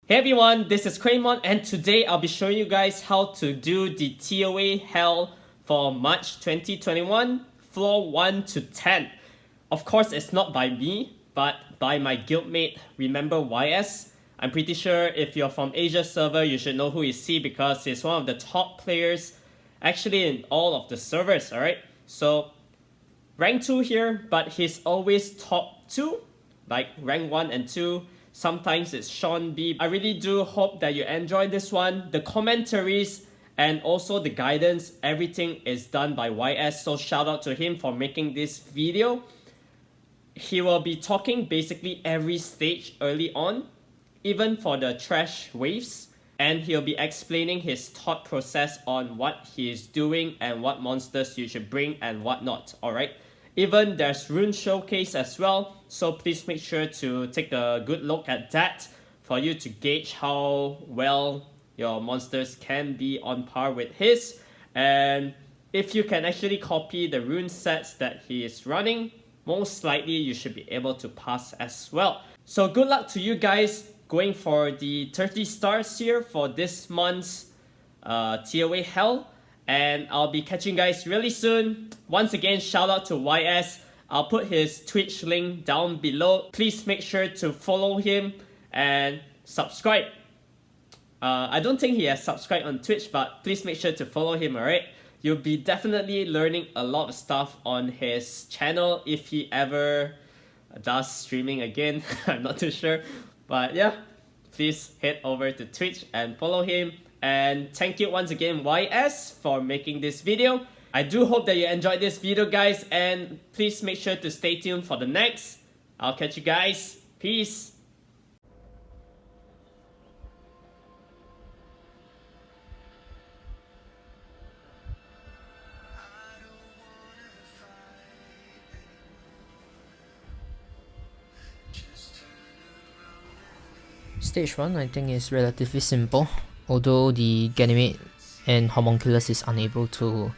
Hey everyone, this is Kraymon and today I'll be showing you guys how to do the TOA Hell for March 2021, floor 1 to 10. Of course, it's not by me, but by my guildmate, remember YS. I'm pretty sure if you're from Asia server, you should know who is he because he's one of the top players actually in all of the servers, alright? So, rank 2 here, but he's always top 2, like rank 1 and 2. Sometimes it's Sean B. I really do hope that you enjoy this one. The commentaries and also the guidance, everything is done by YS. So shout out to him for making this video. He will be talking basically every stage early on, even for the trash waves. And he'll be explaining his thought process on what he is doing and what monsters you should bring and what not, alright? Even there's rune showcase as well, so please make sure to take a good look at that for you to gauge how well your monsters can be on par with his. And if you can actually copy the rune sets that he is running, most likely you should be able to pass as well. So good luck to you guys going for the 30 stars here for this month's TOA Hell. And I'll be catching you guys really soon. Once again, shout out to YS. I'll put his Twitch link down below. Please make sure to follow him and subscribe. I don't think he has subscribed on Twitch, but please make sure to follow him, alright? You'll be definitely learning a lot of stuff on his channel if he ever does streaming again. I'm not too sure. But yeah, please head over to Twitch and follow him. And thank you once again YS for making this video. I do hope that you enjoyed this video guys, and please make sure to stay tuned for the next. I'll catch you guys. Peace. Stage 1 I think is relatively simple, although the Ganymede and Homunculus is unable to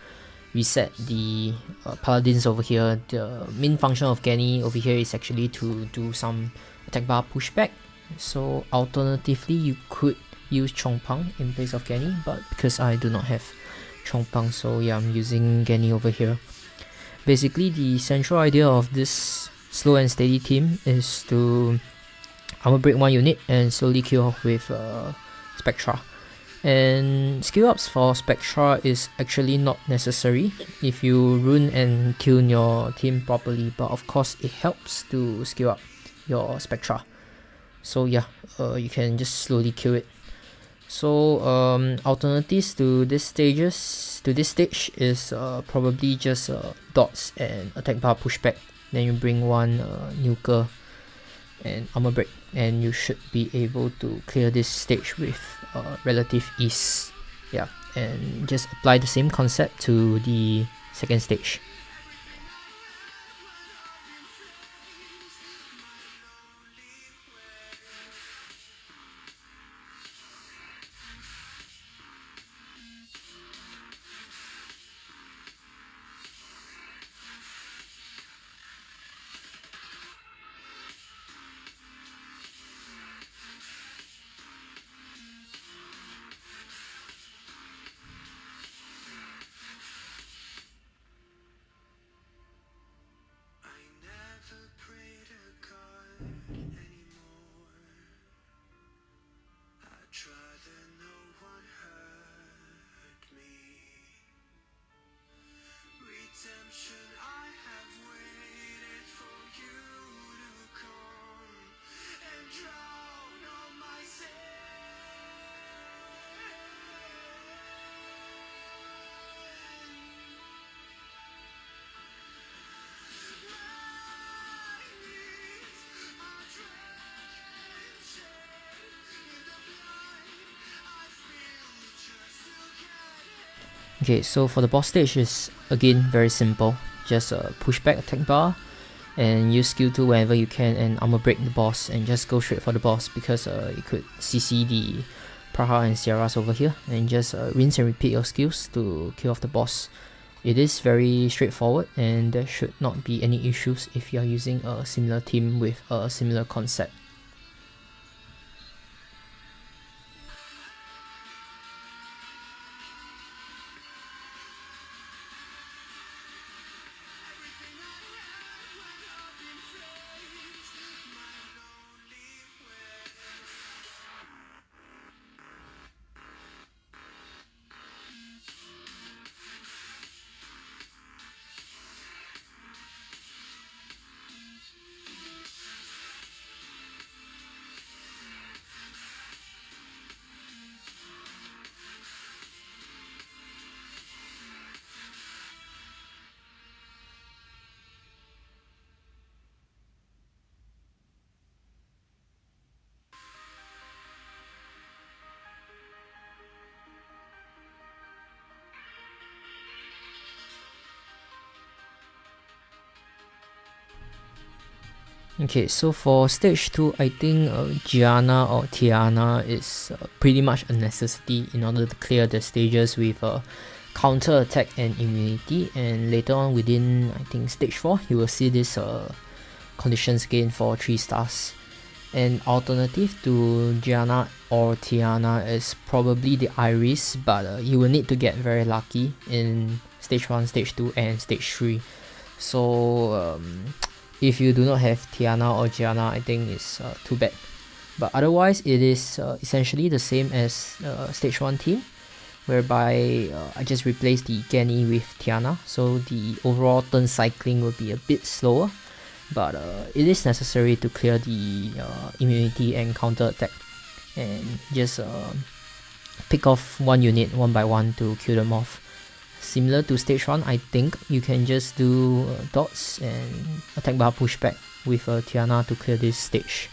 reset the Paladins over here. The main function of Gany over here is actually to do some attack bar pushback, so alternatively you could use Chongpang in place of Gany, but because I do not have Chongpang, so yeah, I'm using Gany over here. Basically the central idea of this slow and steady team is to armor break one unit and slowly kill off with Spectra. And skill ups for Spectra is actually not necessary if you rune and tune your team properly, but of course it helps to skill up your Spectra. So yeah, you can just slowly kill it. So alternatives to this stage is probably just dots and attack bar pushback. Then you bring one nuker and armor break, and you should be able to clear this stage with relative ease. Yeah, and just apply the same concept to the second stage. Okay, so for the boss stage is again very simple. Just push back attack bar and use skill 2 whenever you can and armor break the boss and just go straight for the boss, because you could CC the Praha and Sierras over here and just rinse and repeat your skills to kill off the boss. It is very straightforward and there should not be any issues if you are using a similar team with a similar concept. Okay, so for stage 2, I think Gianna or Tiana is pretty much a necessity in order to clear the stages with counter attack and immunity, and later on within I think stage 4 you will see this conditions gain for 3 stars. An alternative to Gianna or Tiana is probably the Iris, but you will need to get very lucky in stage 1, stage 2 and stage 3. So if you do not have Tiana or Gianna, I think it's too bad. But otherwise it is essentially the same as stage 1 team, whereby I just replaced the Genny with Tiana, so the overall turn cycling will be a bit slower, but it is necessary to clear the immunity and counter attack, and just pick off one unit one by one to kill them off. Similar to stage 1, I think you can just do dots and attack bar pushback with Tiana to clear this stage.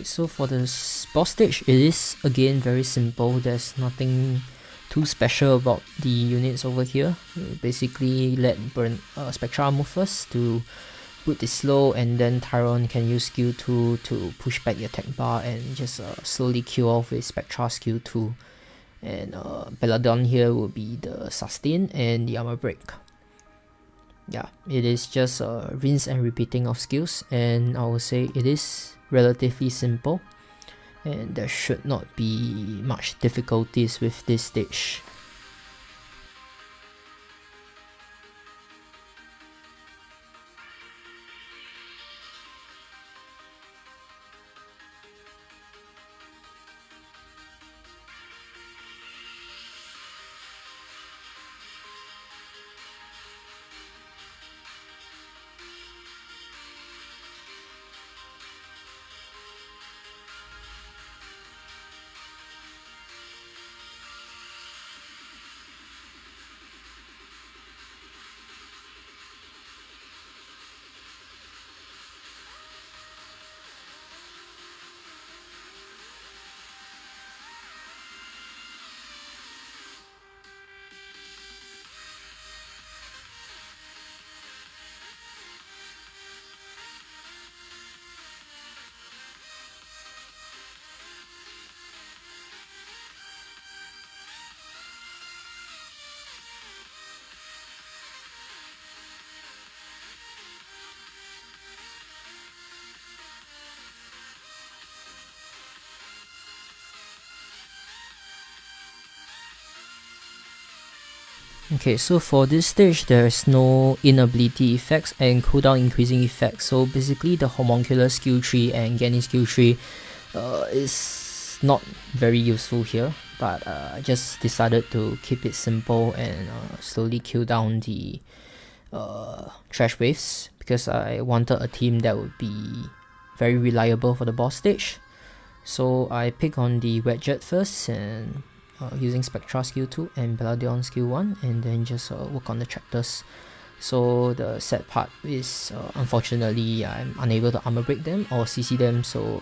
So for the boss stage, it is again very simple. There's nothing too special about the units over here. You basically let burn Spectra move first to put the slow, and then Tyron can use skill 2 to push back the attack bar and just slowly kill off with Spectra skill 2. And Belladon here will be the sustain and the armor break. Yeah, it is just rinse and repeating of skills, and I would say it is relatively simple, and there should not be much difficulties with this stage. Okay, so for this stage, there's no inability effects and cooldown increasing effects. So basically, the Homuncular skill tree and Genny skill tree is not very useful here. But I just decided to keep it simple and slowly kill down the trash waves, because I wanted a team that would be very reliable for the boss stage. So I pick on the Wedget first, and using Spectra skill 2 and Belladon skill 1, and then just work on the tractors. So the sad part is unfortunately I'm unable to armor break them or CC them, so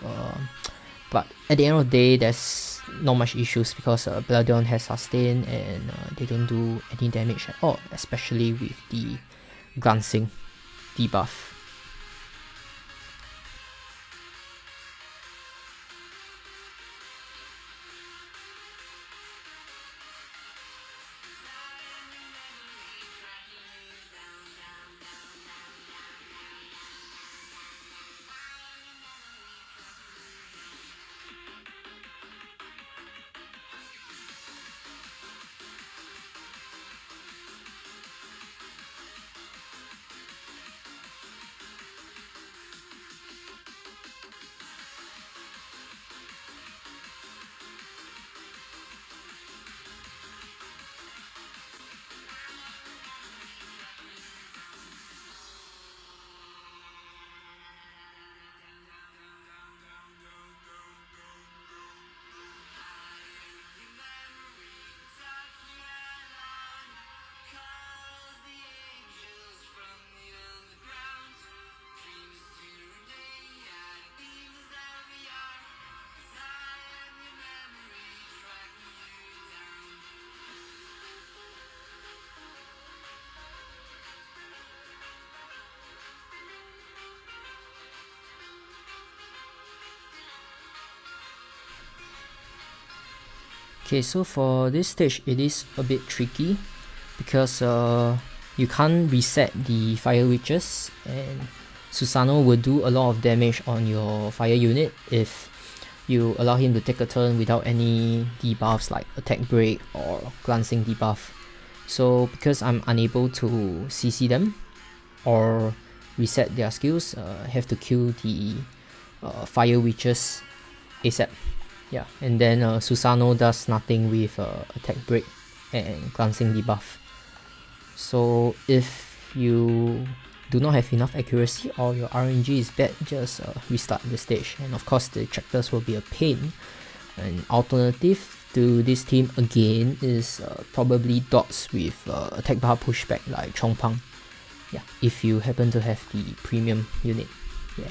but at the end of the day there's not much issues, because Belladon has sustain and they don't do any damage at all, especially with the glancing debuff. Okay, so for this stage, it is a bit tricky because you can't reset the fire witches, and Susano will do a lot of damage on your fire unit if you allow him to take a turn without any debuffs like attack break or glancing debuff. So because I'm unable to CC them or reset their skills, I have to kill the fire witches ASAP. Yeah, and then Susano does nothing with attack break and glancing debuff. So if you do not have enough accuracy or your RNG is bad, just restart the stage. And of course the tractors will be a pain. An alternative to this team again is probably dots with attack bar pushback like Chongpang. Yeah, if you happen to have the premium unit. Yeah.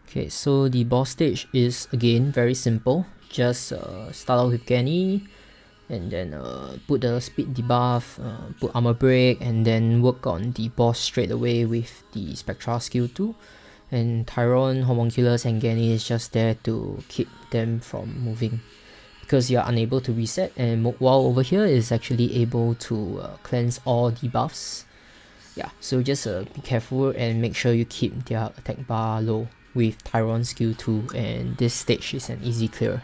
Okay, so the boss stage is again very simple. Just start out with Genny, and then put the speed debuff, put armor break, and then work on the boss straight away with the Spectra skill 2. And Tyron, Homunculus, and Genny is just there to keep them from moving, because you are unable to reset, and Mokwao over here is actually able to cleanse all debuffs. Yeah, so just be careful and make sure you keep their attack bar low with Tyron skill 2, and this stage is an easy clear.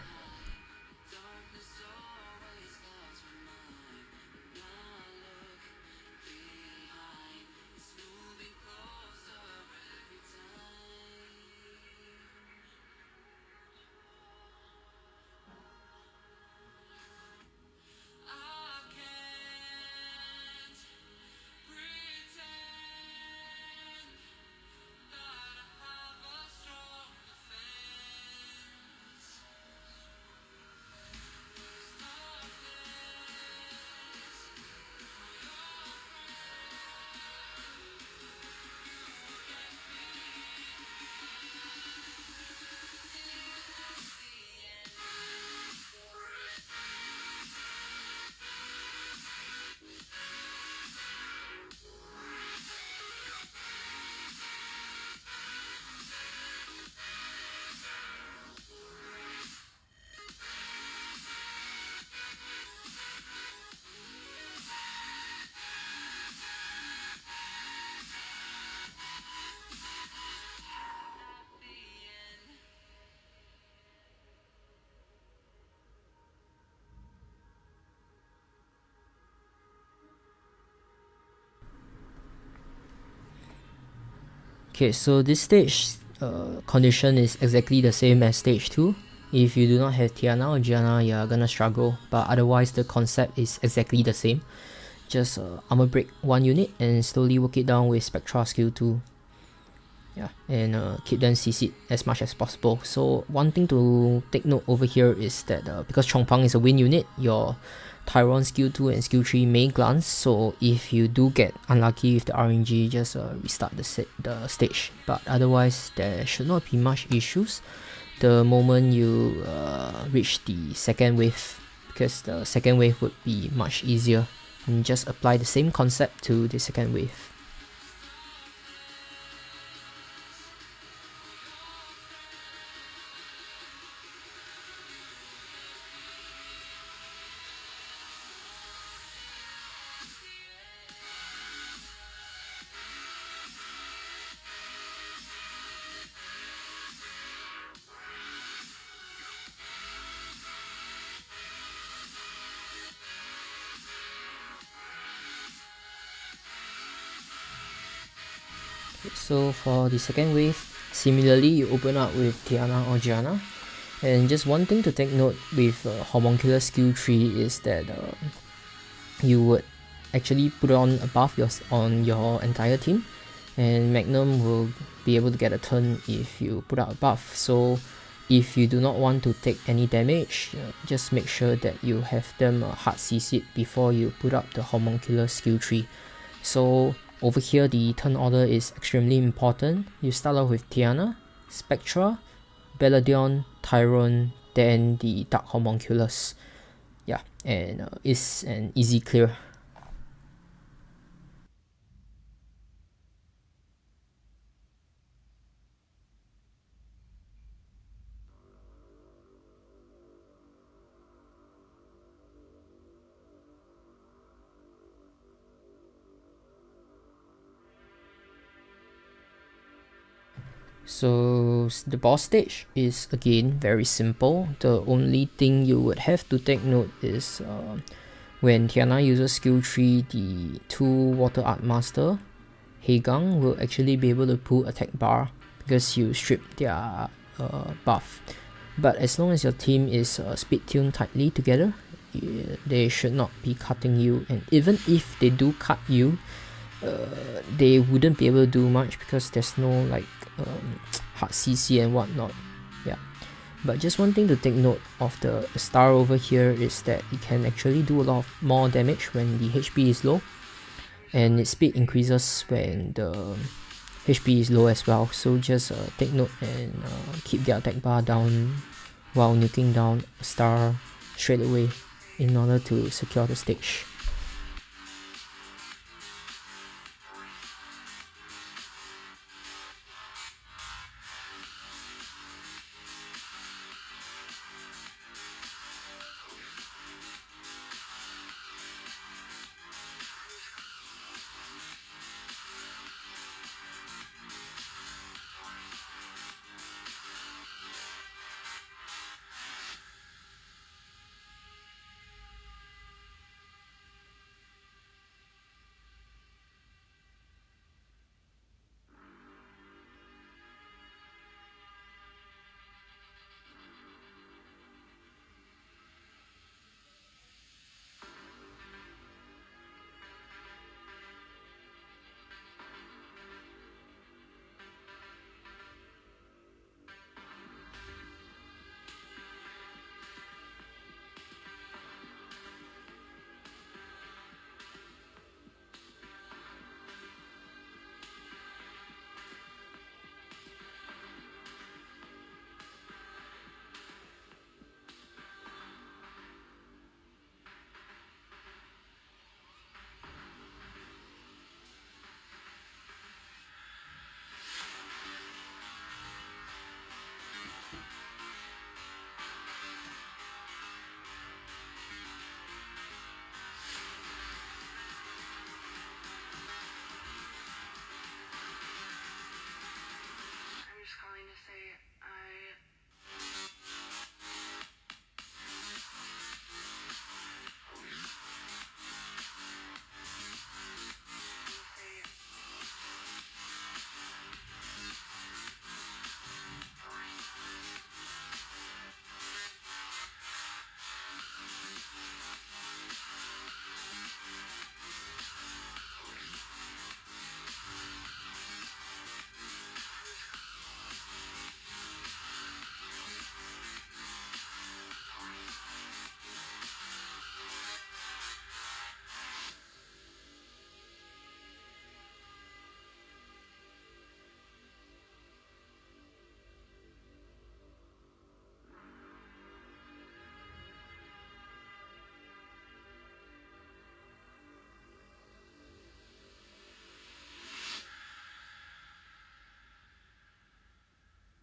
Okay, so this stage condition is exactly the same as stage 2. If you do not have Tiana or Gianna, you're gonna struggle, but otherwise the concept is exactly the same. Just armor break one unit and slowly work it down with Spectra skill 2. Yeah, and keep them CC'd as much as possible. So one thing to take note over here is that because Chongpang is a win unit, your Tyron skill 2 and skill 3 may glance, so if you do get unlucky with the RNG, just restart the stage. But otherwise, there should not be much issues the moment you reach the second wave, because the second wave would be much easier, and just apply the same concept to the second wave. So for the second wave, similarly you open up with Tiana or Gianna, and just one thing to take note with Homunculus skill 3 is that you would actually put on a buff on your entire team, and Magnum will be able to get a turn if you put out a buff. So if you do not want to take any damage, just make sure that you have them hard CC before you put up the Homunculus skill tree. So over here the turn order is extremely important. You start off with Tiana, Spectra, Belladon, Tyrone, then the Dark Homunculus. Yeah, and it's an easy clear. So the boss stage is again very simple. The only thing you would have to take note is when Tiana uses skill tree, the 2 Water Art Master, Heigang, will actually be able to pull attack bar because you strip their buff. But as long as your team is speed tuned tightly together, they should not be cutting you, and even if they do cut you, they wouldn't be able to do much because there's no like hard CC and whatnot. Yeah, but just one thing to take note of the star over here is that it can actually do a lot of more damage when the HP is low, and its speed increases when the HP is low as well. So just take note and keep the attack bar down while nuking down a star straight away in order to secure the stage.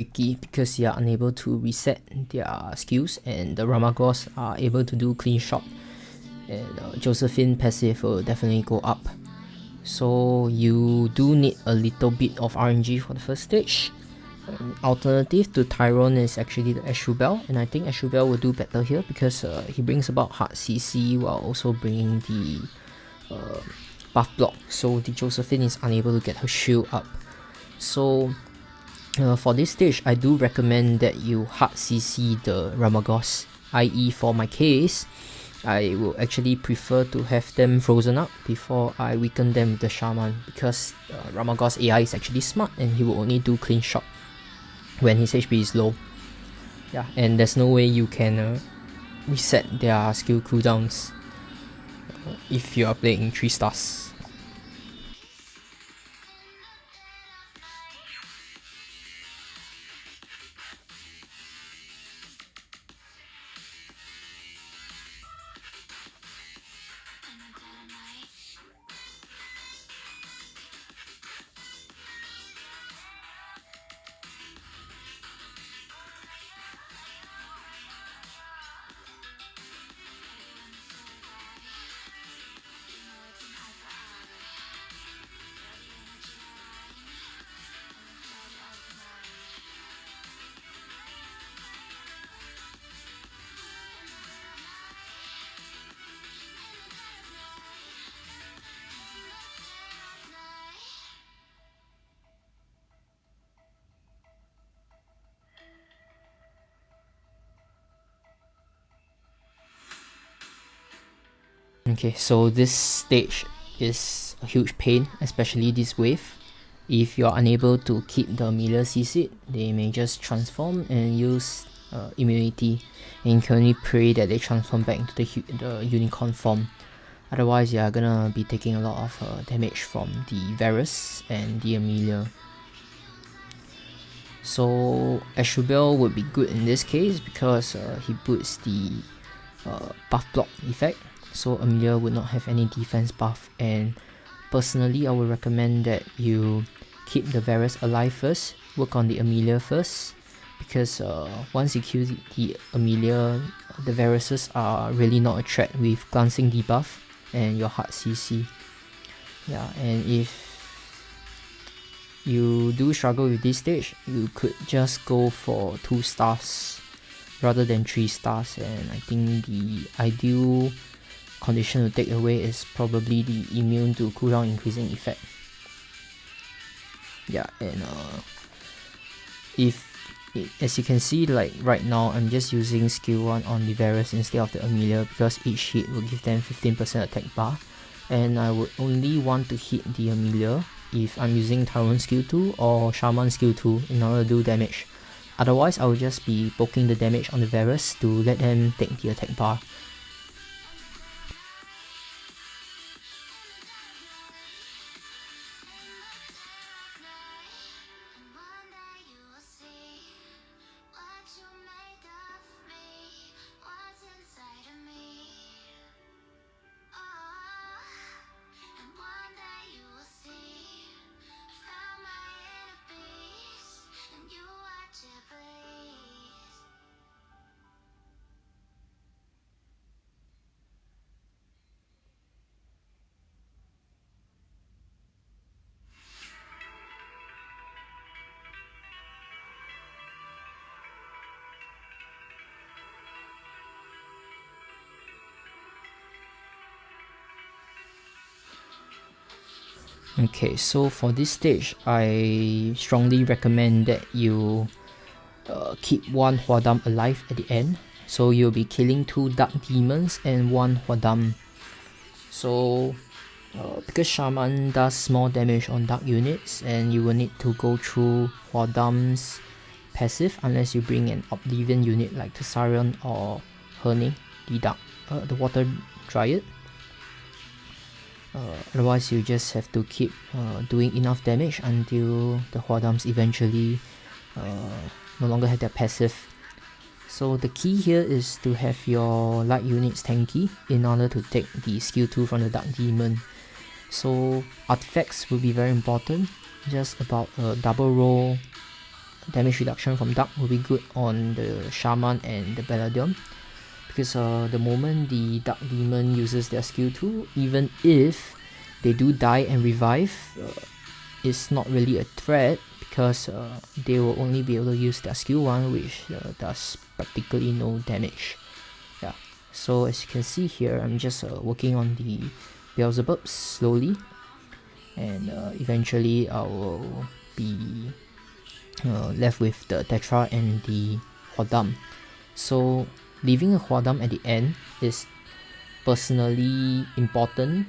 Tricky because they are unable to reset their skills, and the Ramagos are able to do clean shot, and Josephine passive will definitely go up. So you do need a little bit of RNG for the first stage. Alternative to Tyrone is actually the Ashubel, and I think Ashubel will do better here because he brings about hard CC while also bringing the buff block, so the Josephine is unable to get her shield up. So for this stage, I do recommend that you hard CC the Ramagos, i.e. for my case, I will actually prefer to have them frozen up before I weaken them with the Shaman, because Ramagor's AI is actually smart and he will only do clean shot when his HP is low. Yeah, and there's no way you can reset their skill cooldowns if you are playing 3 stars. Okay, so this stage is a huge pain, especially this wave. If you're unable to keep the Amelia CC, they may just transform and use immunity, and you can only pray that they transform back into the unicorn form. Otherwise, you're gonna be taking a lot of damage from the Varus and the Amelia. So Ashubel would be good in this case because he puts the buff block effect, so Amelia would not have any defense buff. And personally, I would recommend that you keep the Varus alive first, work on the Amelia first, because once you kill the Amelia, the Varuses are really not a threat with glancing debuff and your hard CC. Yeah, and if you do struggle with this stage, you could just go for 2 stars rather than 3 stars, and I think the ideal condition to take away is probably the immune to cooldown increasing effect. Yeah, and as you can see, like right now, I'm just using skill 1 on the Varus instead of the Amelia because each hit will give them 15% attack bar, and I would only want to hit the Amelia if I'm using Tyrone skill 2 or Shaman skill 2 in order to do damage. Otherwise, I will just be poking the damage on the Varus to let them take the attack bar. Okay, so for this stage, I strongly recommend that you keep 1 Huadam alive at the end. So you'll be killing 2 Dark Demons and 1 Huadam. So because Shaman does more damage on Dark units, and you will need to go through Huadam's passive unless you bring an Oblivion unit like Tessarion or Herning, the Water Dryad. Otherwise, you just have to keep doing enough damage until the Huadams eventually no longer have their passive. So the key here is to have your light units tanky in order to take the skill 2 from the Dark Demon. So artifacts will be very important. Just about a double roll damage reduction from Dark will be good on the Shaman and the Baladion, because the moment the Dark Demon uses their skill 2, even if they do die and revive, it's not really a threat, because they will only be able to use their skill 1, which does practically no damage. Yeah, so as you can see here, I'm just working on the Beelzebub slowly, and eventually I will be left with the Tetra and the Huadam. So leaving a Huadam at the end is personally important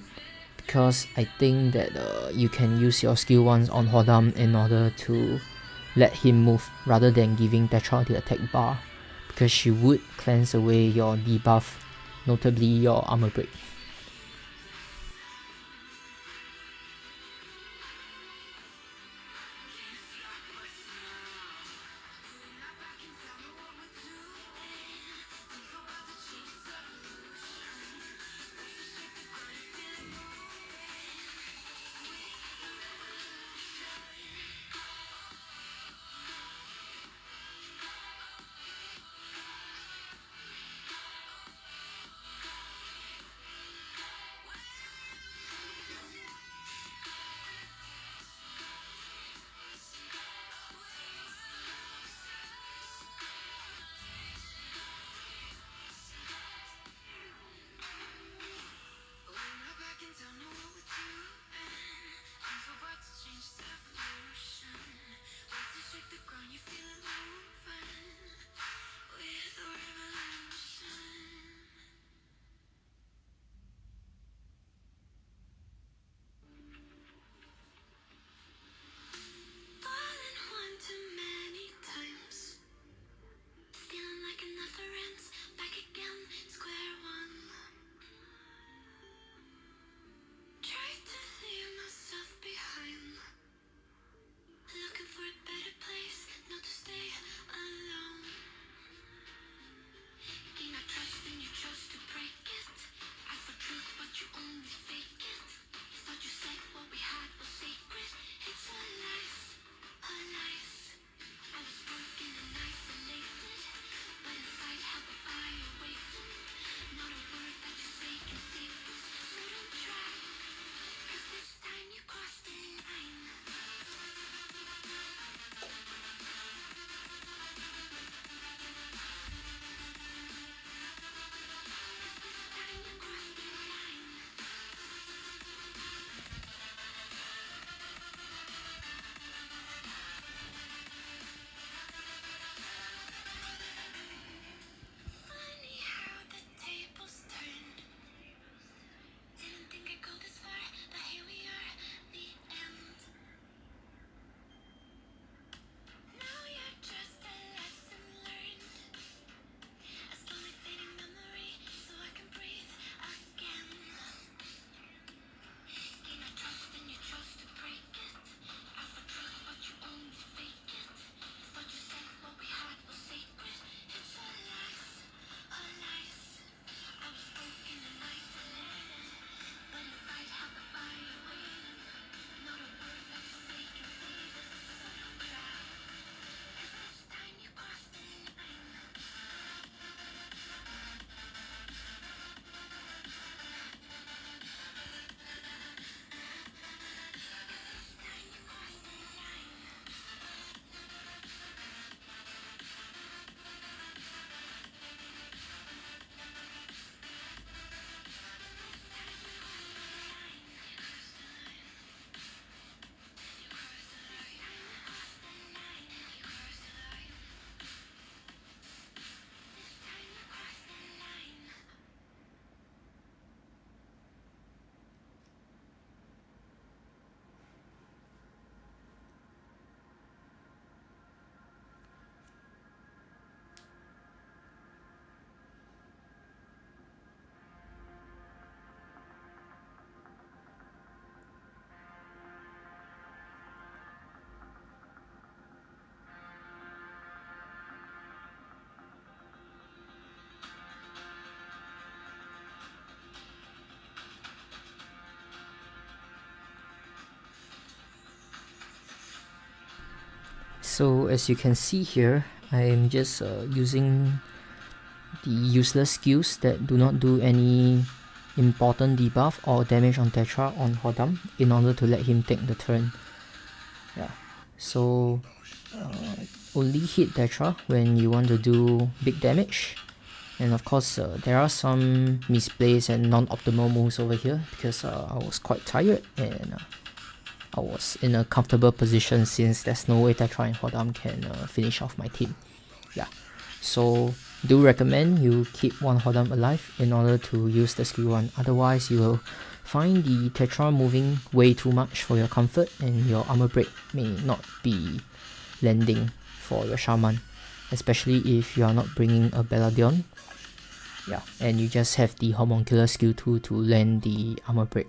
because I think that you can use your skill once on Hodam in order to let him move rather than giving Tetra the attack bar, because she would cleanse away your debuff, notably your armor break. So as you can see here, I am just using the useless skills that do not do any important debuff or damage on Tetra on Hodam in order to let him take the turn. Yeah, so only hit Tetra when you want to do big damage. And of course, there are some misplays and non-optimal moves over here because I was quite tired and I was in a comfortable position since there's no way Tetra and Hodam can finish off my team. Yeah, so do recommend you keep one Hodam alive in order to use the skill 1, otherwise you will find the Tetra moving way too much for your comfort and your armor break may not be landing for your Shaman, especially if you are not bringing a Beladion, yeah, and you just have the Homunculus skill 2 to land the armor break.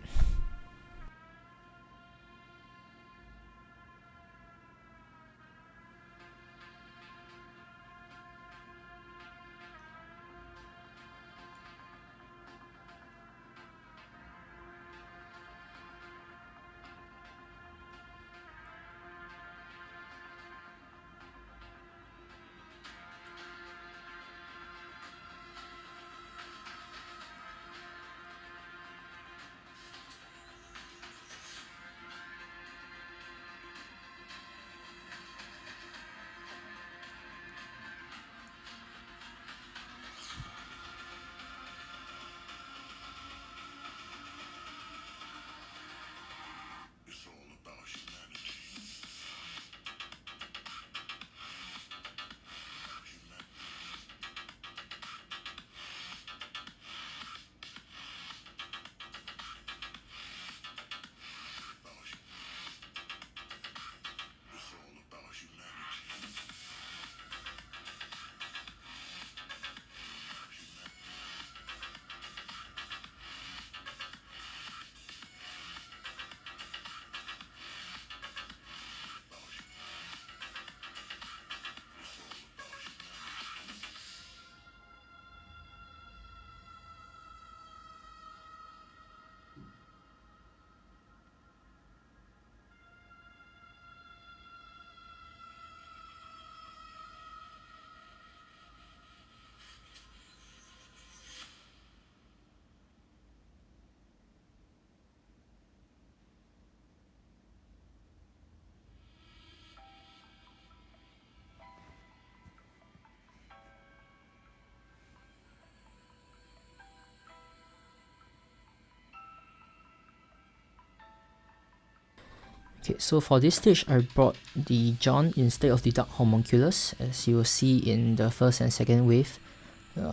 Okay, so for this stage, I brought the John instead of the Dark Homunculus. As you will see in the first and second wave,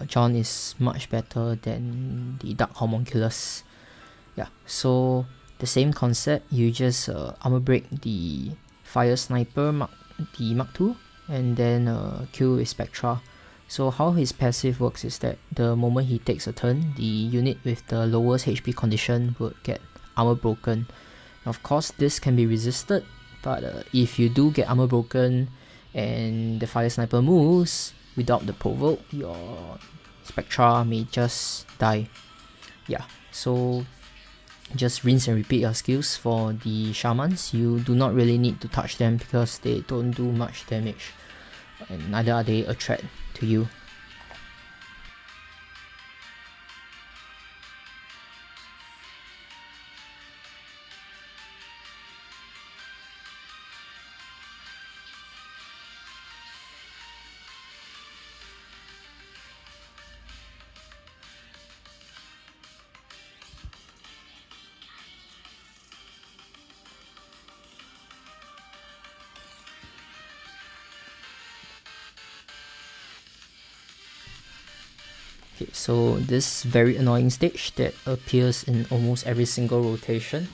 John is much better than the Dark Homunculus. Yeah, so the same concept, you just armor break the Fire Sniper Mark 2 and then kill his Spectra. So how his passive works is that the moment he takes a turn, the unit with the lowest HP condition would get armor broken. Of course, this can be resisted, but if you do get armor broken and the Fire Sniper moves without the provoke, your Spectra may just die. Yeah, so just rinse and repeat your skills for the Shamans. You do not really need to touch them because they don't do much damage, and neither are they a threat to you. Okay, so this very annoying stage that appears in almost every single rotation.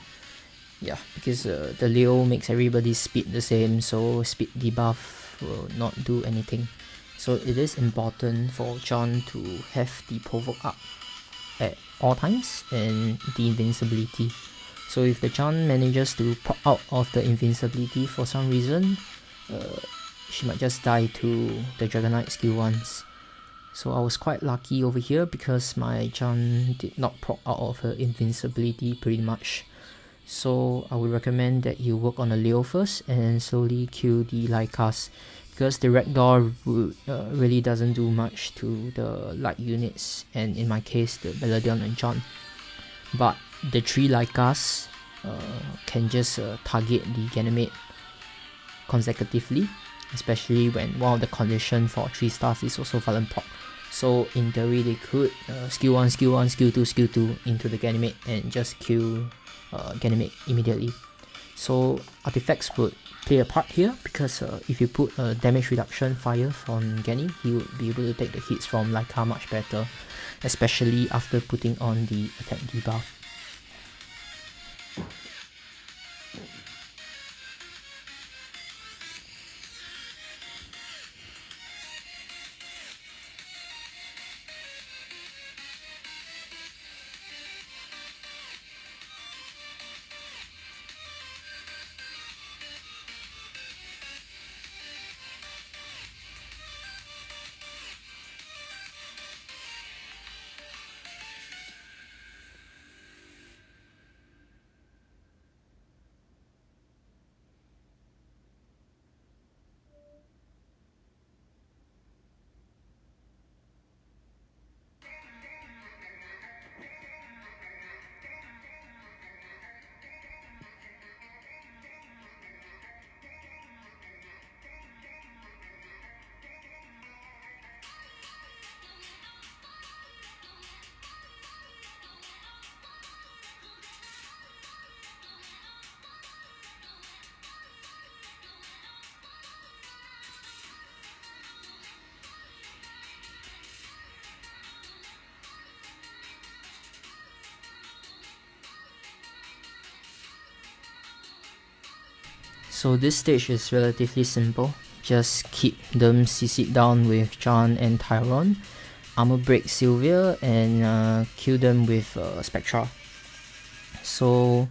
Yeah, because the Leo makes everybody's speed the same, so speed debuff will not do anything. So it is important for John to have the provoke up at all times and the invincibility. So if the John manages to pop out of the invincibility for some reason, she might just die to the Dragonite skill once. So I was quite lucky over here because my John did not prop out of her invincibility pretty much. So I would recommend that you work on the Leo first and slowly kill the Lycas, because the Ragdoll really doesn't do much to the light units, and in my case the Beladion and John. But the 3 Lycas can just target the Ganymede consecutively, especially when one of the conditions for 3 stars is also Violent Proc. So in theory they could skill 1, skill 1, skill 2, skill 2 into the Ganymede and just kill Ganymede immediately. So artifacts would play a part here because if you put a damage reduction fire on Genny, he would be able to take the hits from Laika much better, especially after putting on the attack debuff. So this stage is relatively simple. Just keep them CC'd down with John and Tyrone, armor break Sylvia, and kill them with Spectra. So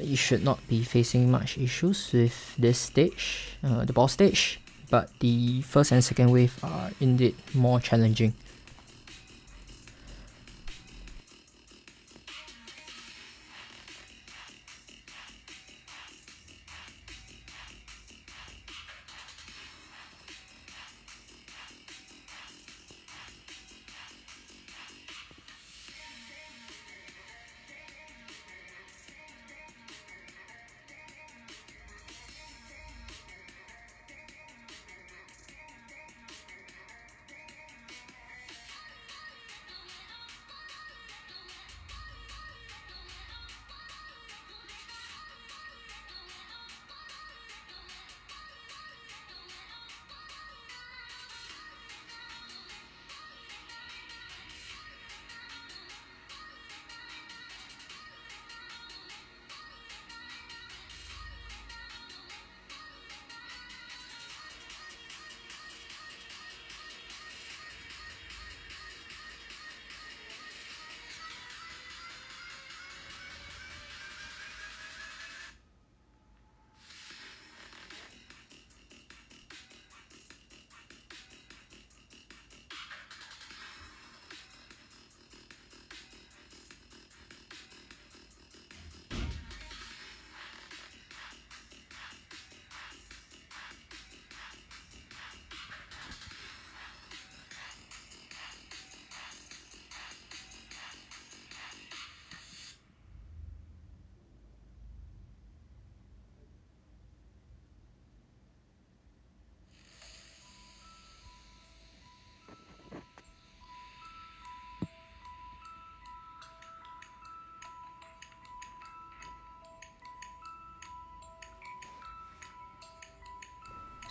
you should not be facing much issues with this stage, the boss stage, but the first and second wave are indeed more challenging.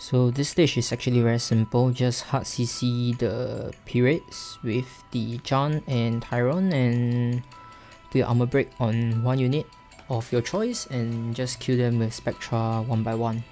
So this stage is actually very simple, just hard CC the periods with the John and Tyrone and do your armor break on one unit of your choice and just kill them with Spectra one by one.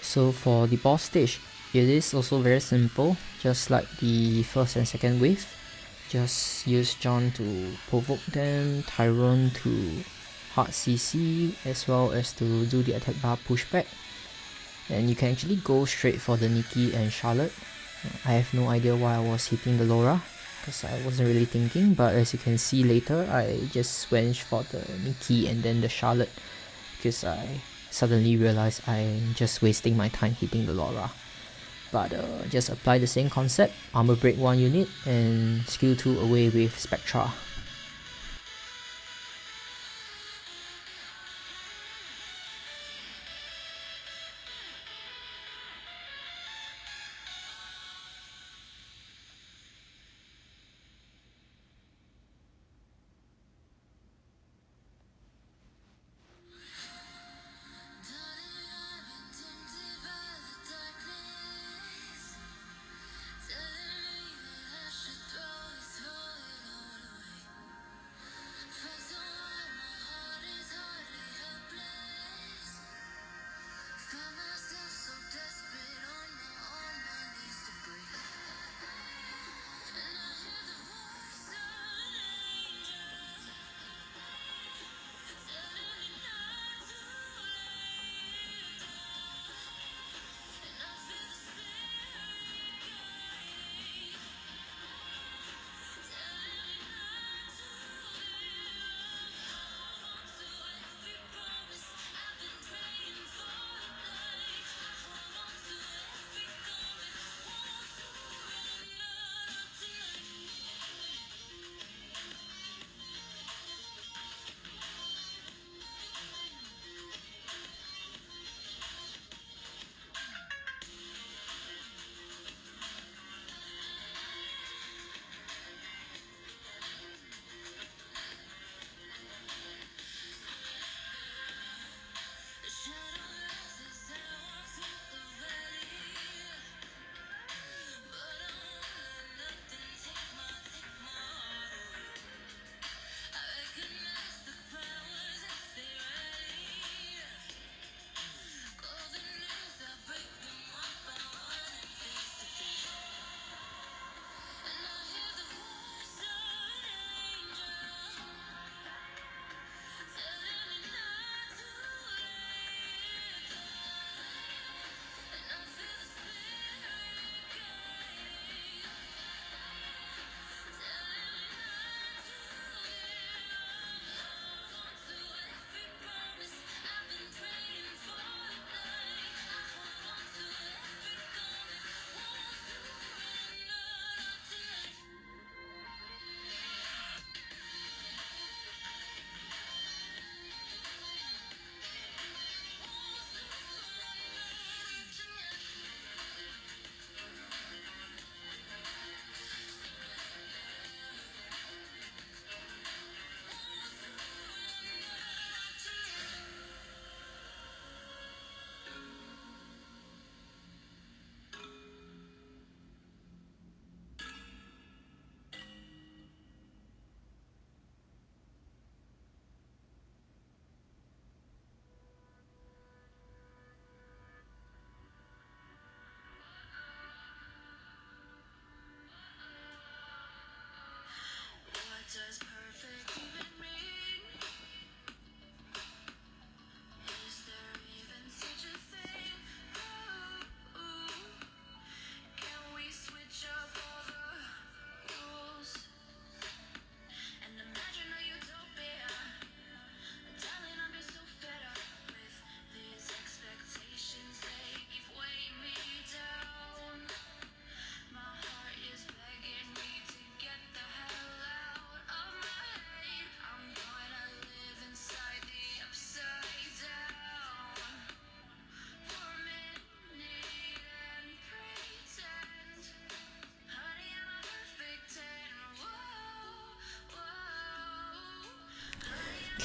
So for the boss stage, it is also very simple, just like the first and second wave. Just use John to provoke them, Tyrone to hard CC, as well as to do the attack bar pushback. And you can actually go straight for the Nikki and Charlotte. I have no idea why I was hitting the Laura, because I wasn't really thinking, but as you can see later, I just went for the Nikki and then the Charlotte, because I suddenly realized I'm just wasting my time hitting the Laura. But just apply the same concept, armor break 1 unit and skill 2 away with Spectra.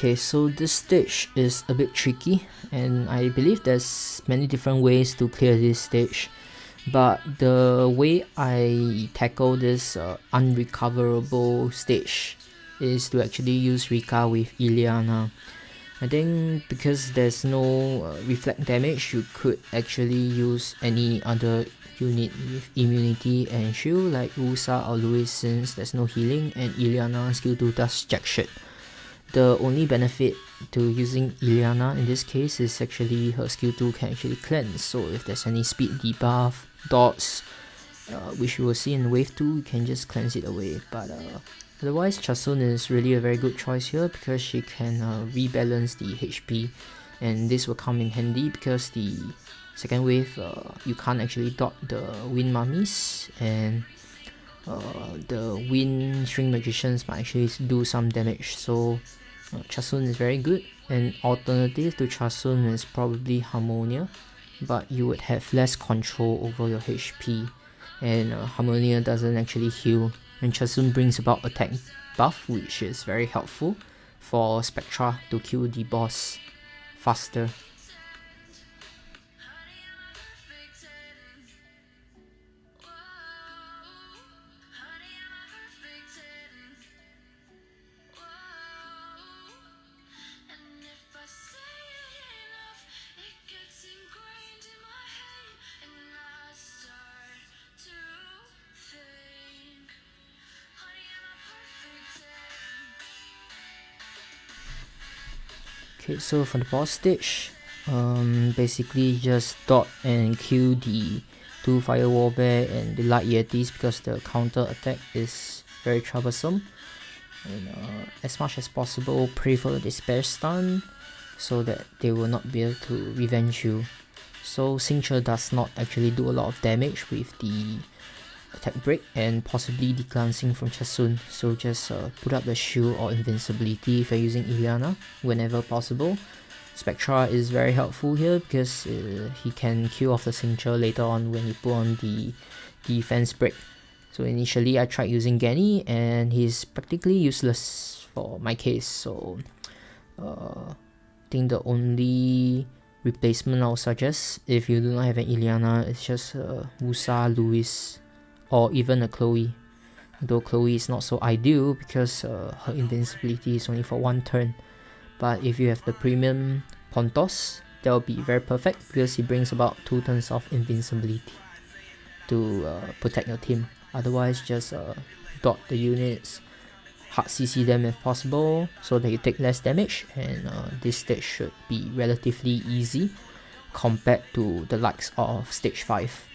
Okay, so this stage is a bit tricky, and I believe there's many different ways to clear this stage, but the way I tackle this unrecoverable stage is to actually use Rika with Ileana. I think because there's no reflect damage, you could actually use any other unit with immunity and shield like Usa or Louis, since there's no healing, and Ilyana skill 2 does jack shit. The only benefit to using Ilyana in this case is actually her skill 2 can actually cleanse, so if there's any speed debuff, dots, which you will see in wave 2, you can just cleanse it away. But otherwise, Chasun is really a very good choice here because she can rebalance the HP, and this will come in handy because the second wave you can't actually dot the wind mummies, and the wind string magicians might actually do some damage, so Chasun is very good. An alternative to Chasun is probably Harmonia, but you would have less control over your HP, and Harmonia doesn't actually heal, and Chasun brings about attack buff, which is very helpful for Spectra to kill the boss faster. Okay, so for the boss stage, basically just dot and kill the 2 Firewall Bear and the Light Yetis because the counter attack is very troublesome. And as much as possible, pray for the Despair Stun so that they will not be able to revenge you. So Xingche does not actually do a lot of damage with the attack break and possibly the glancing from Chasun, so just put up the shield or invincibility if you're using Ilyana whenever possible. Spectra is very helpful here because he can kill off the Xingche later on when you put on the defense break. So initially I tried using Genny and he's practically useless for my case, so I think the only replacement I would suggest if you do not have an Ilyana is just Wusa, Louis, or even a Chloe, though Chloe is not so ideal because her invincibility is only for 1 turn. But if you have the premium Pontos, that will be very perfect because he brings about 2 turns of invincibility to protect your team. Otherwise, just dot the units, hard CC them if possible so that you take less damage, and this stage should be relatively easy compared to the likes of stage 5.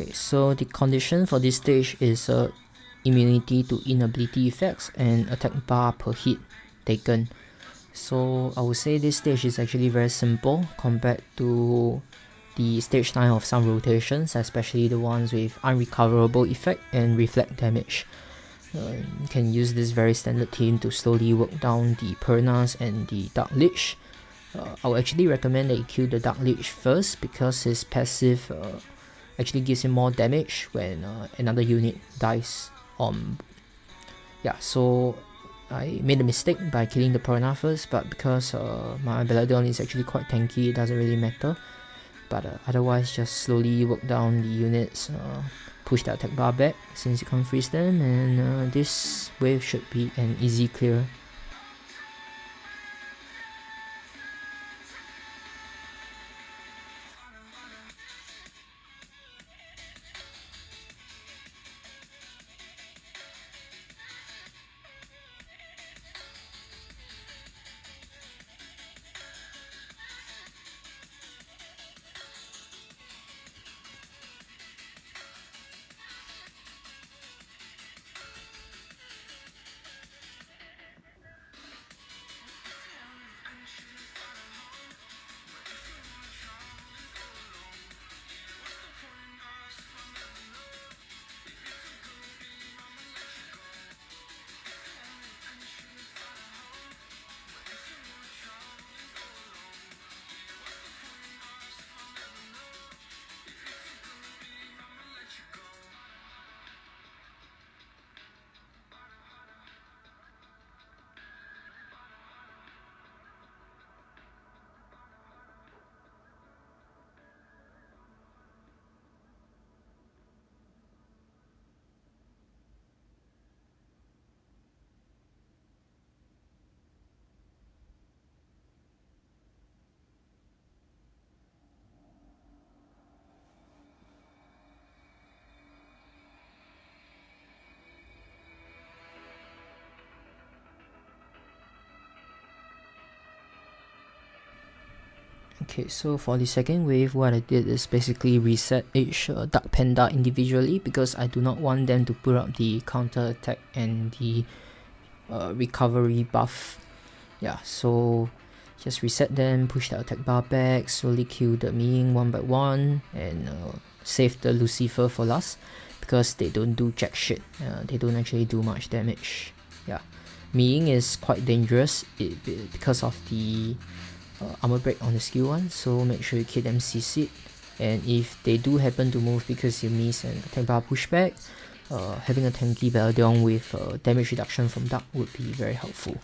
Okay, so the condition for this stage is immunity to inability effects and attack bar per hit taken. So I would say this stage is actually very simple compared to the stage 9 of some rotations, especially the ones with unrecoverable effect and reflect damage. You can use this very standard team to slowly work down the Pernas and the Dark Lich. I would actually recommend that you kill the Dark Lich first because his passive actually gives him more damage when another unit dies. So I made a mistake by killing the Perna first, but because my Beladon is actually quite tanky, it doesn't really matter. But otherwise, just slowly work down the units, push the attack bar back since you can't freeze them, and this wave should be an easy clear. Okay, so for the second wave, what I did is basically reset each Dark Panda individually because I do not want them to put up the counter attack and the recovery buff. Yeah, so just reset them, push the attack bar back, slowly kill the Ming one by one, and save the Lucifer for last because they don't do jack shit. They don't actually do much damage. Yeah, Ming is quite dangerous because of the armor break on the skill 1, so make sure you keep them CC'd, and if they do happen to move because you miss an attack bar pushback, having a tanky Beldon with damage reduction from Dark would be very helpful.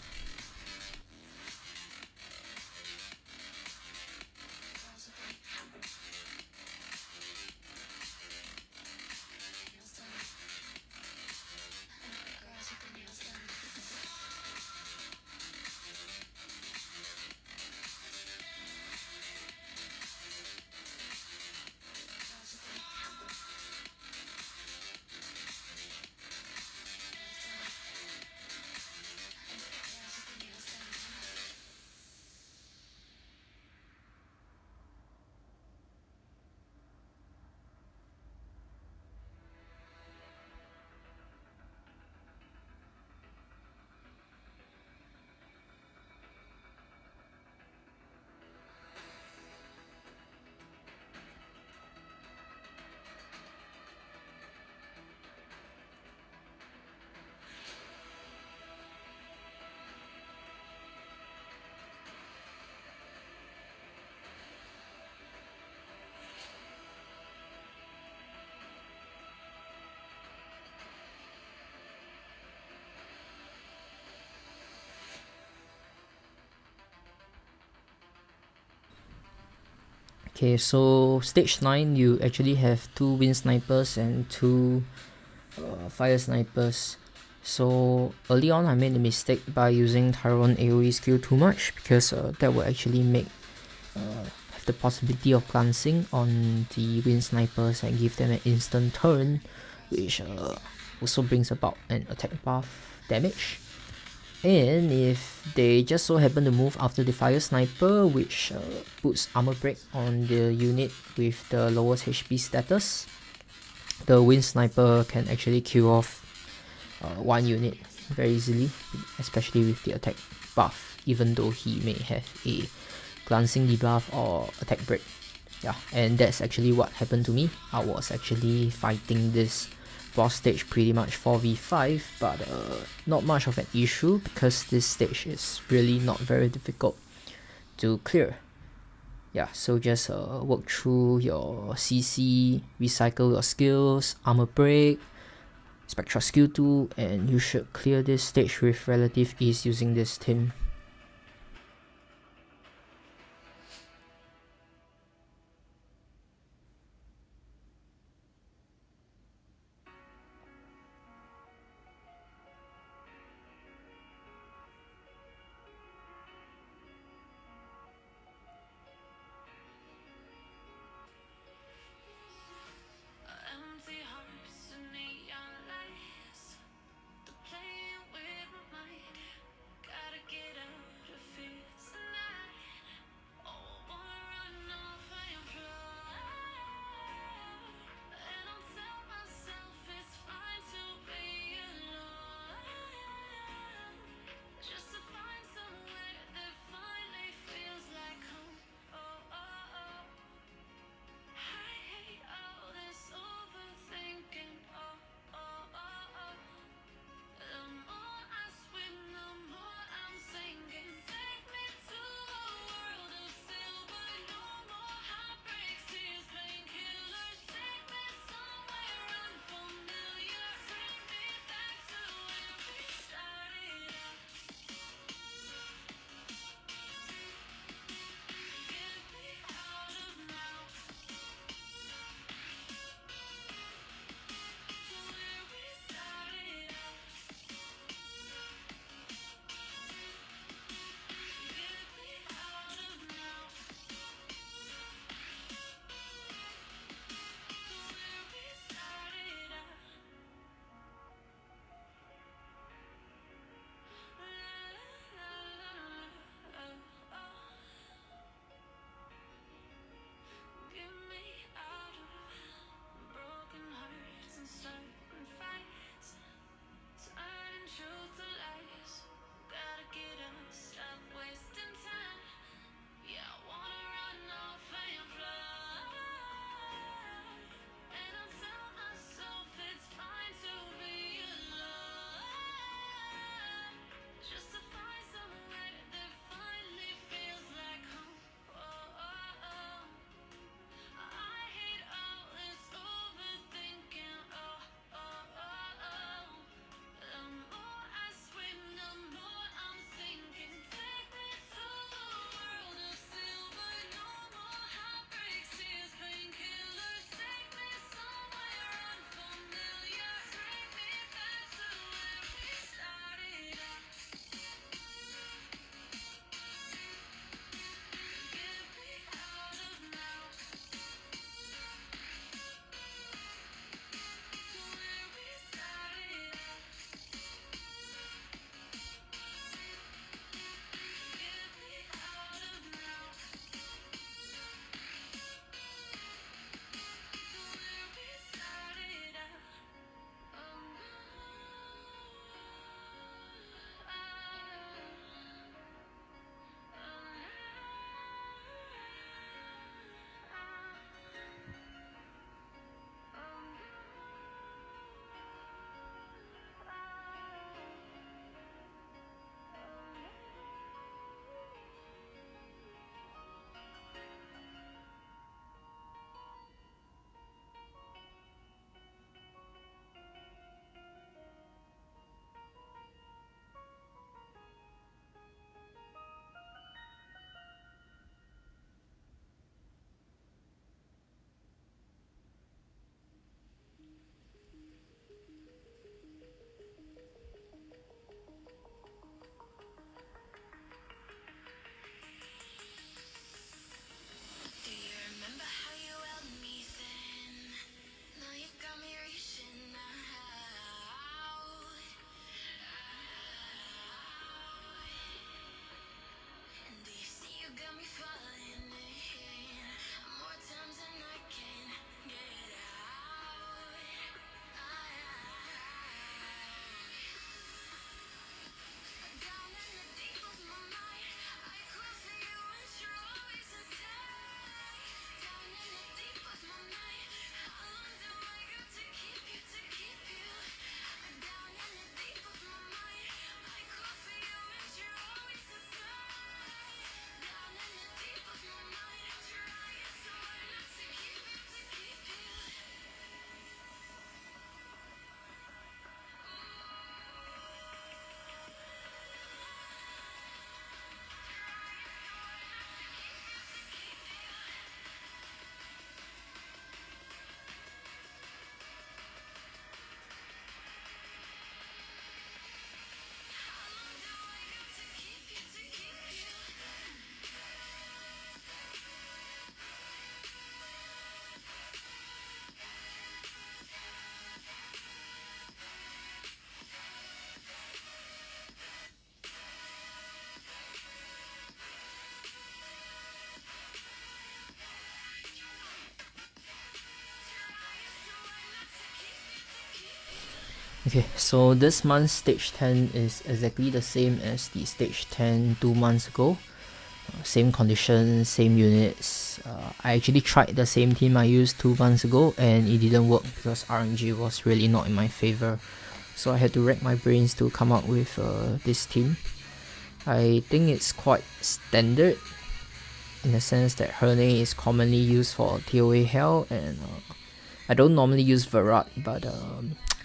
Okay, so stage 9 you actually have 2 wind snipers and 2 fire snipers. So early on I made a mistake by using Tyrone AoE skill too much because that will actually make have the possibility of glancing on the wind snipers and give them an instant turn, which also brings about an attack buff damage. And if they just so happen to move after the fire sniper, which puts armor break on the unit with the lowest HP status, The Wind Sniper can actually kill off one unit very easily, especially with the attack buff, even though he may have a glancing debuff or attack break. Yeah, and that's actually what happened to me. I was actually fighting this boss stage pretty much 4v5, but not much of an issue because this stage is really not very difficult to clear. Yeah, so just work through your CC, recycle your skills, armor break, Spectra skill 2, and you should clear this stage with relative ease using this team. Okay, so this month's stage 10 is exactly the same as the stage 10 2 months ago. Same conditions, same units. I actually tried the same team I used 2 months ago and it didn't work because RNG was really not in my favor. So I had to rack my brains to come up with this team. I think it's quite standard in the sense that Herne is commonly used for TOA Hell, and I don't normally use Verrat, but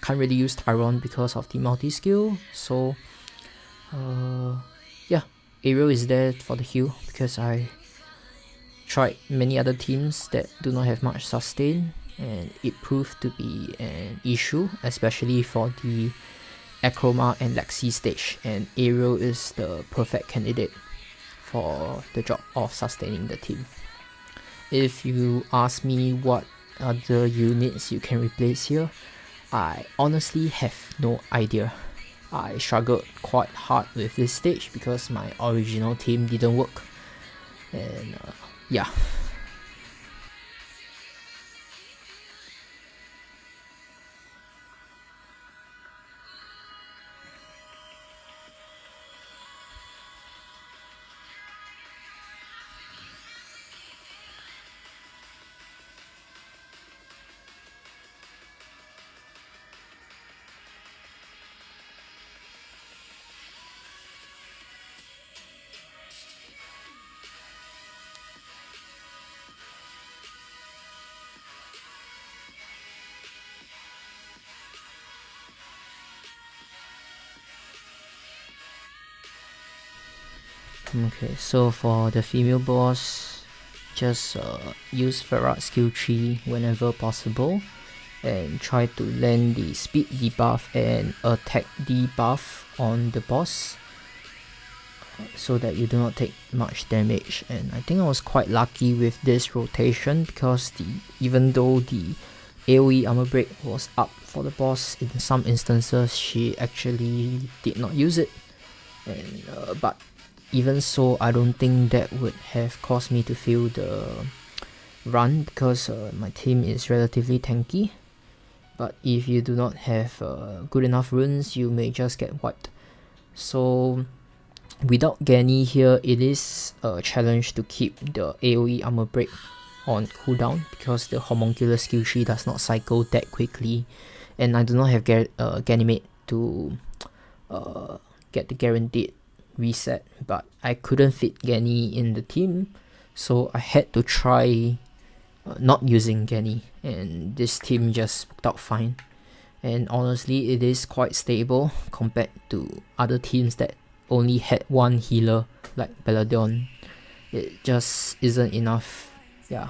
can't really use Tyron because of the multi-skill. So yeah, Ariel is there for the heal because I tried many other teams that do not have much sustain, and it proved to be an issue, especially for the Acroma and Lexi stage, and Ariel is the perfect candidate for the job of sustaining the team. If you ask me what other units you can replace here, I honestly have no idea. I struggled quite hard with this stage because my original team didn't work, and yeah. Okay, so for the female boss, just use Ferrat skill tree whenever possible and try to land the speed debuff and attack debuff on the boss so that you do not take much damage. And I think I was quite lucky with this rotation because even though the AoE armor break was up for the boss, in some instances she actually did not use it, and but even so, I don't think that would have caused me to fail the run because my team is relatively tanky. But if you do not have good enough runes, you may just get wiped. So without Gany here, it is a challenge to keep the AoE armor break on cooldown because the homunculus skill tree does not cycle that quickly, and I do not have Ganymede to get the guaranteed reset, but I couldn't fit Gany in the team, so I had to try not using Gany, and this team just worked out fine. And honestly, it is quite stable compared to other teams that only had one healer like Belladon. It just isn't enough. Yeah.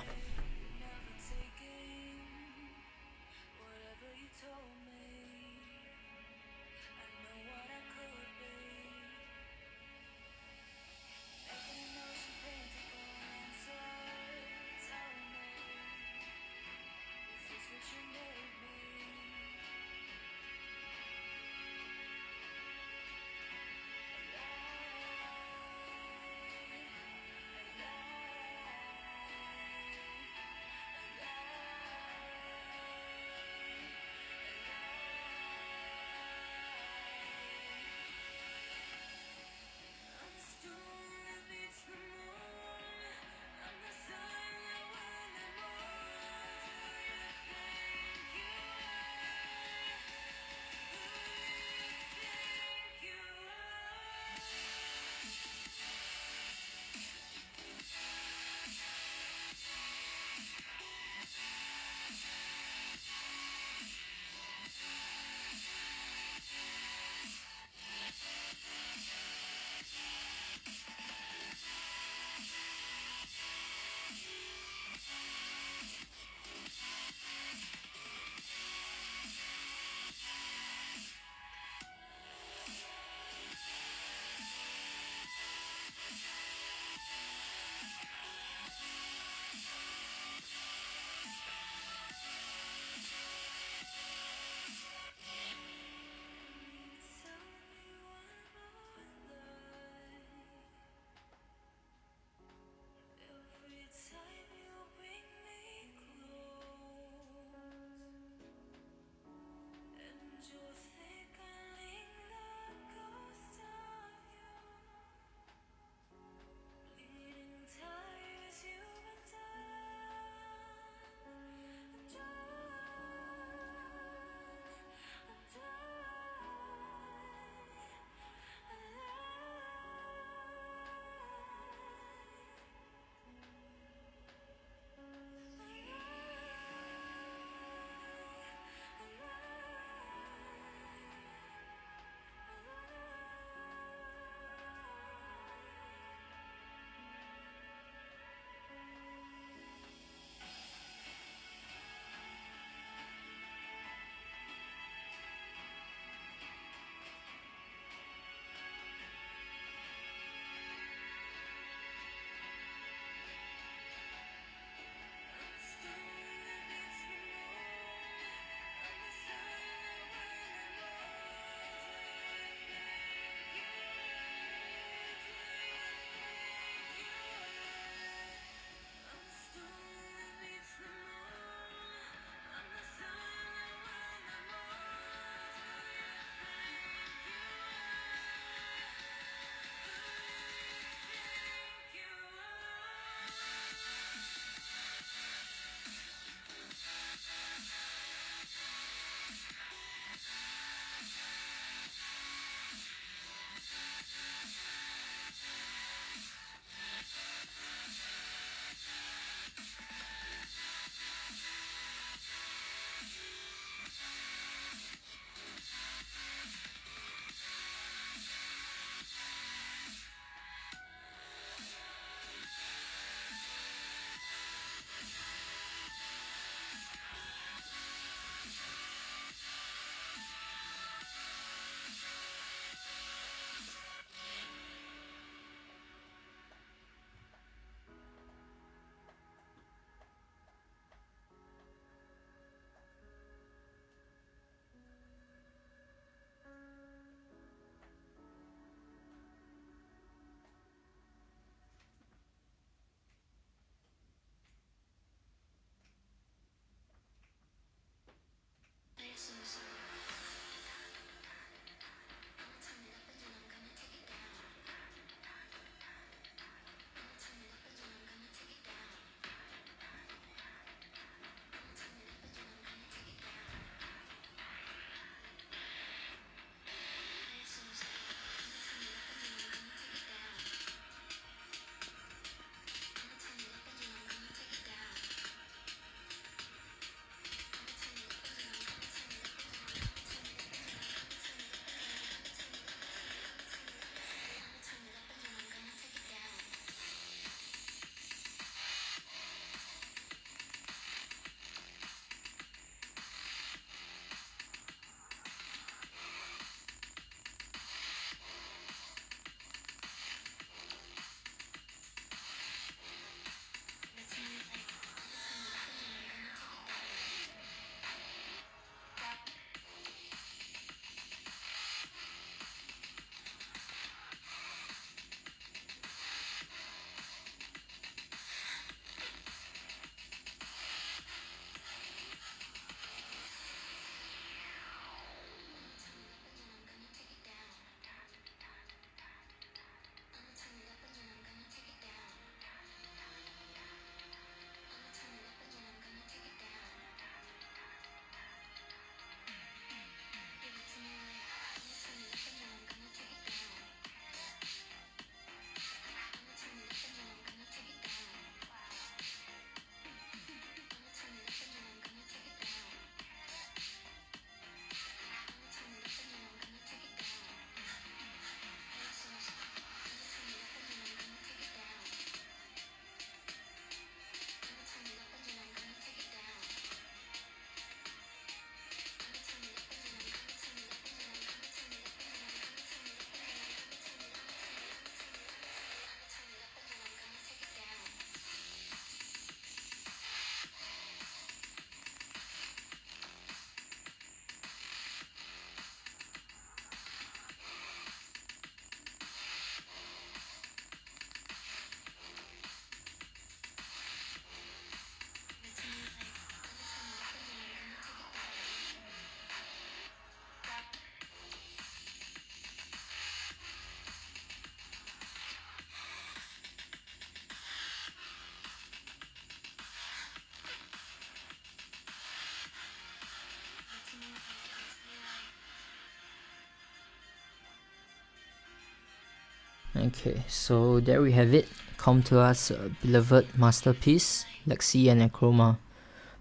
Okay, so there we have it. Come to us, beloved masterpiece, Lexi and Necroma.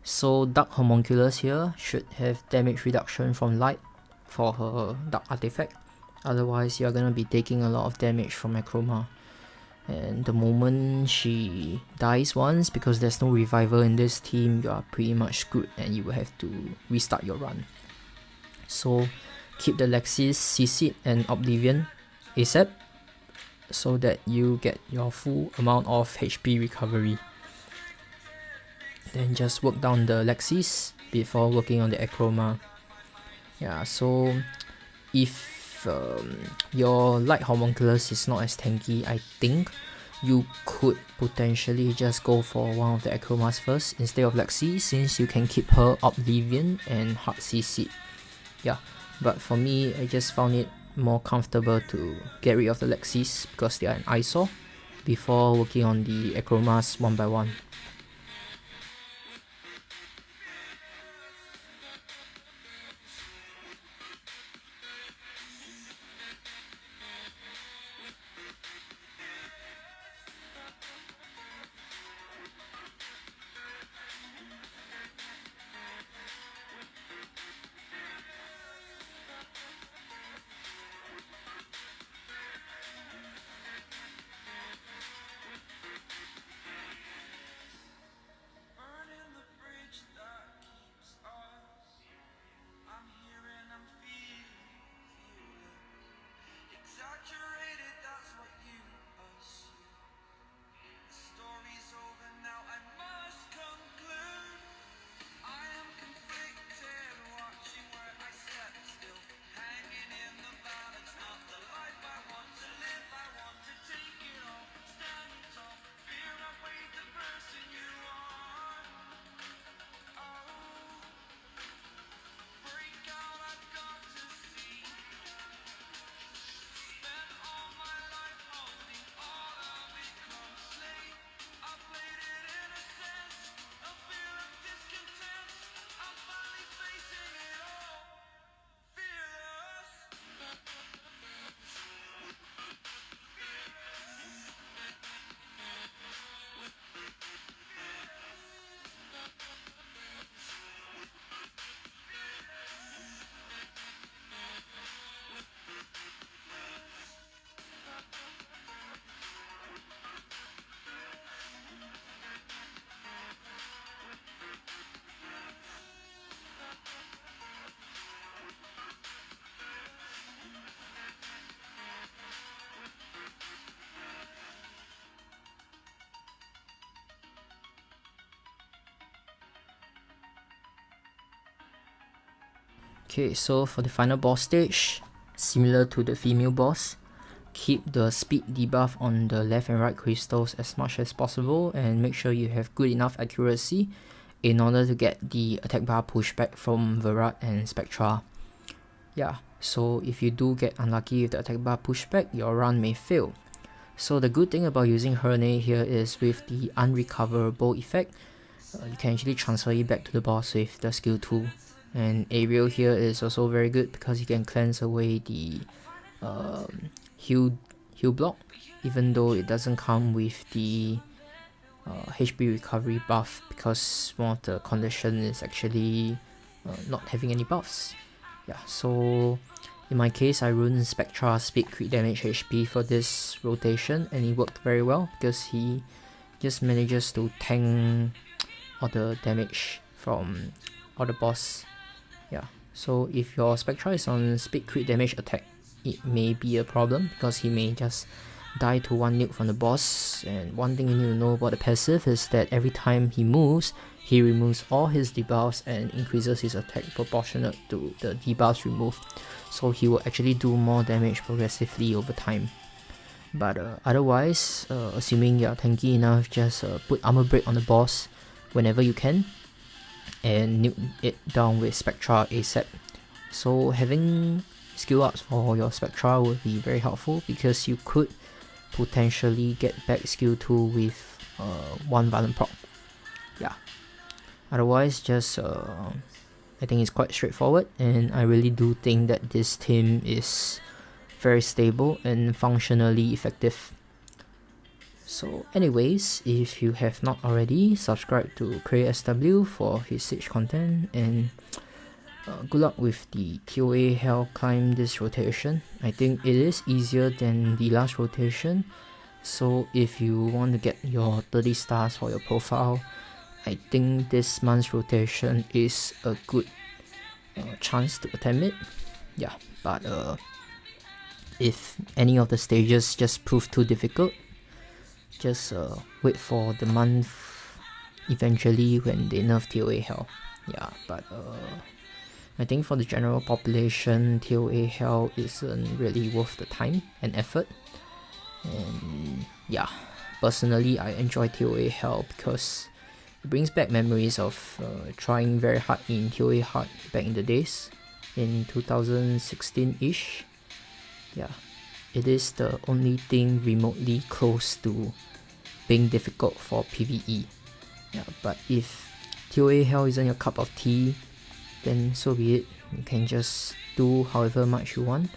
So Dark Homunculus here should have damage reduction from light for her Dark Artifact. Otherwise, you're gonna be taking a lot of damage from Necroma. And the moment she dies once, because there's no revival in this team, you are pretty much screwed and you will have to restart your run. So keep the Lexis, CC and Oblivion ASAP, so that you get your full amount of HP recovery. Then just work down the Lexis before working on the Acroma. Yeah, so if your Light Homunculus is not as tanky, I think you could potentially just go for one of the Acromas first instead of Lexi, since you can keep her Oblivion and Heart CC. Yeah, but for me, I just found it more comfortable to get rid of the Lexis because they are an eyesore before working on the Acromas one by one. Okay, so for the final boss stage, similar to the female boss, keep the speed debuff on the left and right crystals as much as possible and make sure you have good enough accuracy in order to get the attack bar pushback from Virat and Spectra. Yeah, so if you do get unlucky with the attack bar pushback, your run may fail. So the good thing about using Herne here is with the unrecoverable effect, you can actually transfer it back to the boss with the skill 2. And Ariel here is also very good because you can cleanse away the heal block, even though it doesn't come with the HP recovery buff, because one of the conditions is actually not having any buffs. Yeah, so in my case, I run Spectra speed crit damage HP for this rotation, and it worked very well because he just manages to tank all the damage from all the boss. Yeah, so if your Spectra is on speed crit damage attack, it may be a problem because he may just die to one nuke from the boss. And one thing you need to know about the passive is that every time he moves, he removes all his debuffs and increases his attack proportionate to the debuffs removed. So he will actually do more damage progressively over time. But otherwise, assuming you're tanky enough, just put armor break on the boss whenever you can and nuke it down with Spectra ASAP. So having skill ups for your Spectra would be very helpful because you could potentially get back skill 2 with one violent proc. Yeah. Otherwise, just I think it's quite straightforward, and I really do think that this team is very stable and functionally effective. So anyways, if you have not already, subscribe to CreateSW for his Siege content, and good luck with the TOA Hell climb this rotation. I think it is easier than the last rotation, so if you want to get your 30 stars for your profile, I think this month's rotation is a good chance to attempt it. Yeah, but if any of the stages just prove too difficult, just wait for the month eventually when they nerf TOA Hell. Yeah, but I think for the general population, TOA Hell isn't really worth the time and effort. And yeah, personally I enjoy TOA Hell because it brings back memories of trying very hard in TOA Hard back in the days, in 2016-ish. Yeah, it is the only thing remotely close to being difficult for PvE. Yeah, but if TOA Hell isn't your cup of tea, then so be it. You can just do however much you want.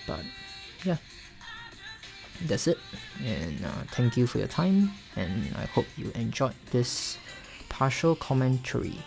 But yeah, that's it. And thank you for your time, and I hope you enjoyed this partial commentary.